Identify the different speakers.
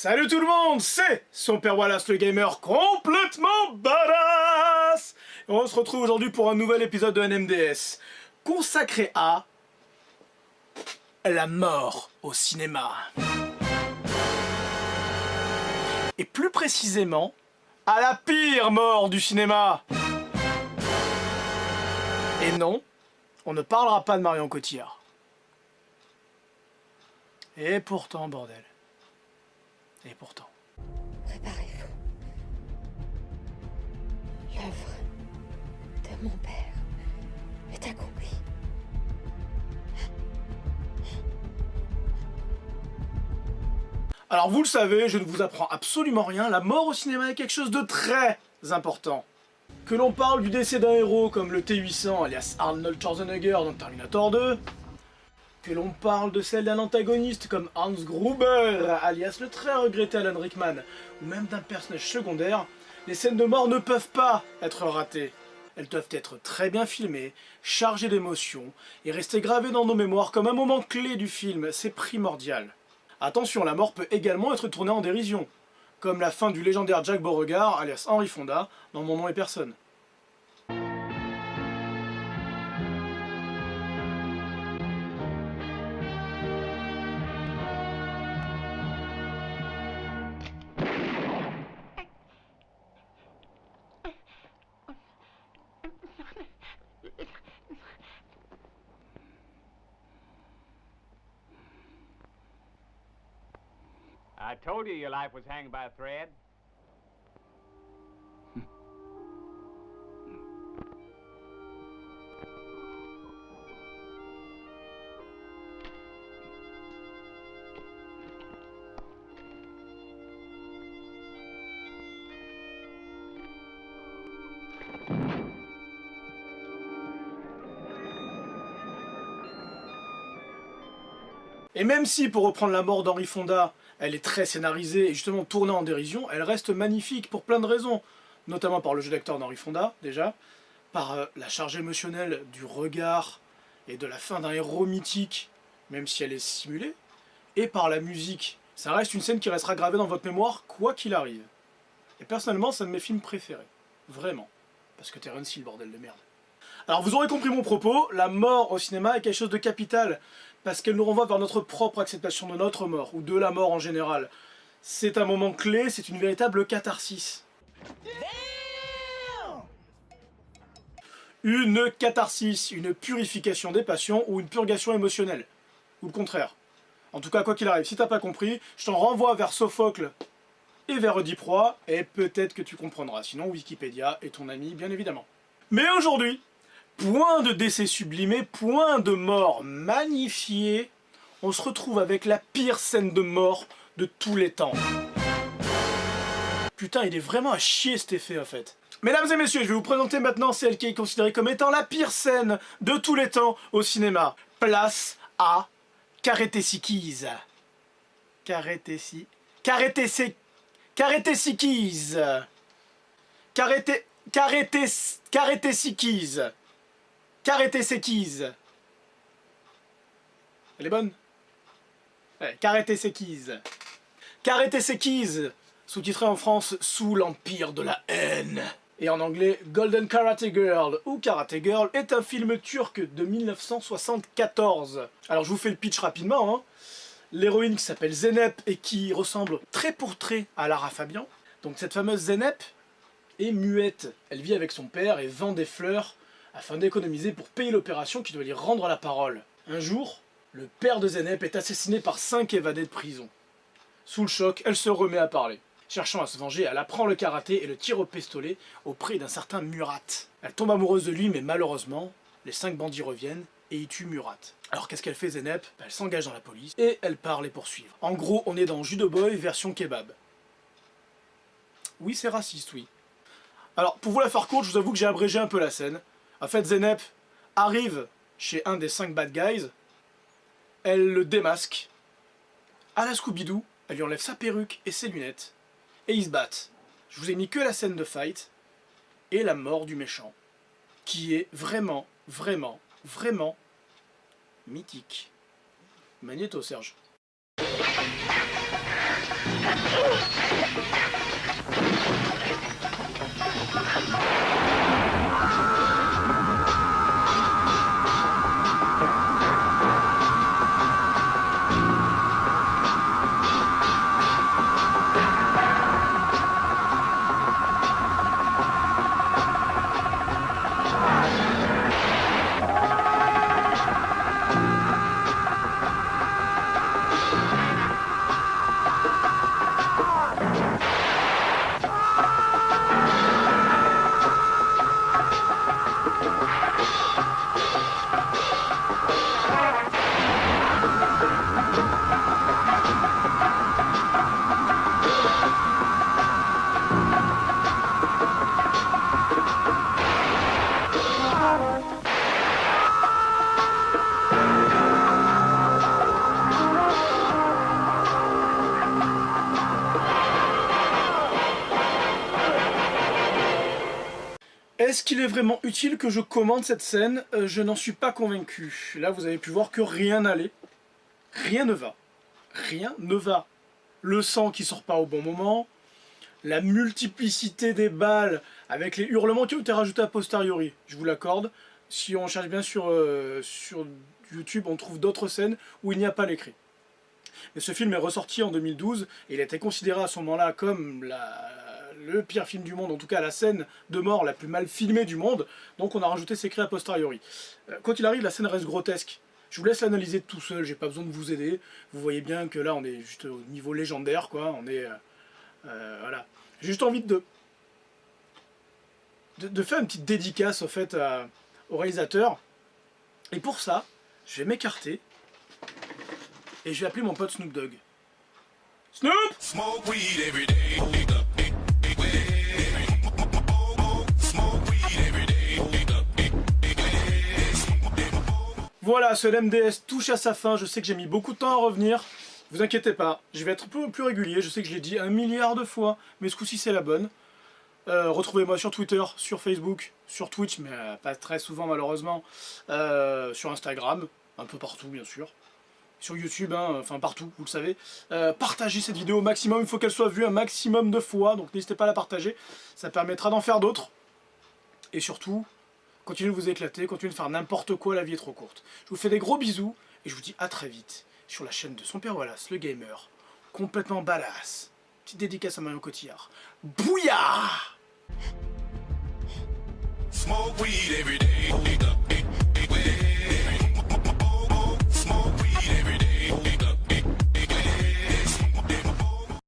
Speaker 1: Salut tout le monde, c'est son père Wallace le gamer complètement badass. Et on se retrouve aujourd'hui pour un nouvel épisode de NMDS consacré à la mort au cinéma. Et plus précisément, à la pire mort du cinéma. Et non, on ne parlera pas de Marion Cotillard. Et pourtant, bordel. Et pourtant.
Speaker 2: Préparez-vous. L'œuvre de mon père est accomplie.
Speaker 1: Alors vous le savez, je ne vous apprends absolument rien, la mort au cinéma est quelque chose de très important. Que l'on parle du décès d'un héros comme le T-800 alias Arnold Schwarzenegger dans Terminator 2, que l'on parle de celle d'un antagoniste comme Hans Gruber alias le très regretté Alan Rickman, ou même d'un personnage secondaire, les scènes de mort ne peuvent pas être ratées. Elles doivent être très bien filmées, chargées d'émotions, et rester gravées dans nos mémoires comme un moment clé du film, c'est primordial. Attention, la mort peut également être tournée en dérision, comme la fin du légendaire Jack Beauregard, alias Henry Fonda, dans Mon nom est personne.
Speaker 3: I told you your life was hanging by a thread.
Speaker 1: Et même si, pour reprendre la mort d'Henry Fonda, elle est très scénarisée et justement tournée en dérision, elle reste magnifique pour plein de raisons. Notamment par le jeu d'acteur d'Henry Fonda, déjà, par la charge émotionnelle du regard et de la fin d'un héros mythique, même si elle est simulée, et par la musique. Ça reste une scène qui restera gravée dans votre mémoire, quoi qu'il arrive. Et personnellement, c'est un de mes films préférés. Vraiment. Parce que Terence Hill, bordel de merde. Alors vous aurez compris mon propos, la mort au cinéma est quelque chose de capital, parce qu'elle nous renvoie vers notre propre acceptation de notre mort, ou de la mort en général. C'est un moment clé, c'est une véritable catharsis. Une catharsis, une purification des passions, ou une purgation émotionnelle. Ou le contraire. En tout cas, quoi qu'il arrive, si t'as pas compris, je t'en renvoie vers Sophocle et vers Oedipe Roi, et peut-être que tu comprendras. Sinon, Wikipédia est ton ami, bien évidemment. Mais aujourd'hui, point de décès sublimé, point de mort magnifié, on se retrouve avec la pire scène de mort de tous les temps. Putain, il est vraiment à chier cet effet en fait. Mesdames et messieurs, je vais vous présenter maintenant celle qui est considérée comme étant la pire scène de tous les temps au cinéma. Place à Karate Sikis. Karate Sikis. Elle est bonne? Ouais, Karate Sikis. Karate Sikis, sous-titré en France Sous l'Empire de la haine. Et en anglais, Golden Karate Girl ou Karate Girl est un film turc de 1974. Alors je vous fais le pitch rapidement. Hein. L'héroïne qui s'appelle Zeynep et qui ressemble trait pour trait à Lara Fabian. Donc cette fameuse Zeynep est muette. Elle vit avec son père et vend des fleurs afin d'économiser pour payer l'opération qui doit lui rendre la parole. Un jour, le père de Zeynep est assassiné par 5 évadés de prison. Sous le choc, elle se remet à parler. Cherchant à se venger, elle apprend le karaté et le tir au pistolet auprès d'un certain Murat. Elle tombe amoureuse de lui, mais malheureusement, les 5 bandits reviennent et y tuent Murat. Alors qu'est-ce qu'elle fait Zeynep? Elle s'engage dans la police et elle part les poursuivre. En gros, on est dans Judo Boy version kebab. Oui, c'est raciste, oui. Alors, pour vous la faire courte, je vous avoue que j'ai abrégé un peu la scène. En fait, Zeynep arrive chez un des 5 bad guys, elle le démasque. À la Scooby-Doo, elle lui enlève sa perruque et ses lunettes. Et ils se battent. Je vous ai mis que la scène de fight et la mort du méchant, qui est vraiment, vraiment, vraiment mythique. Magnéto, Serge. Est-ce qu'il est vraiment utile que je commente cette scène? Je n'en suis pas convaincu. Là, vous avez pu voir que rien n'allait. Rien ne va. Rien ne va. Le sang qui sort pas au bon moment, la multiplicité des balles avec les hurlements qui ont été rajoutés a posteriori, je vous l'accorde. Si on cherche bien sur YouTube, on trouve d'autres scènes où il n'y a pas l'écrit. Mais ce film est ressorti en 2012 et il a été considéré à ce moment-là comme le pire film du monde, en tout cas la scène de mort la plus mal filmée du monde, donc on a rajouté ces cris a posteriori. Quoi qu'il arrive, la scène reste grotesque. Je vous laisse l'analyser tout seul, j'ai pas besoin de vous aider. Vous voyez bien que là on est juste au niveau légendaire, quoi. On est... voilà. J'ai juste envie de faire une petite dédicace au fait au réalisateur. Et pour ça, je vais m'écarter et je vais appeler mon pote Snoop Dogg. Snoop! Smoke weed every day. Voilà, ce LMDS touche à sa fin. Je sais que j'ai mis beaucoup de temps à revenir. Vous inquiétez pas, je vais être un peu plus régulier. Je sais que je l'ai dit 1 milliard de fois, mais ce coup-ci c'est la bonne. Retrouvez-moi sur Twitter, sur Facebook, sur Twitch, mais pas très souvent malheureusement. Sur Instagram, un peu partout bien sûr. Sur YouTube, hein, enfin partout, vous le savez. Partagez cette vidéo au maximum, il faut qu'elle soit vue un maximum de fois, donc n'hésitez pas à la partager. Ça permettra d'en faire d'autres. Et surtout, continuez de vous éclater, continuez de faire n'importe quoi, la vie est trop courte. Je vous fais des gros bisous, et je vous dis à très vite sur la chaîne de son père Wallace, le gamer, complètement badass. Petite dédicace à Marion Cotillard. Bouillard! Smoke weed every day.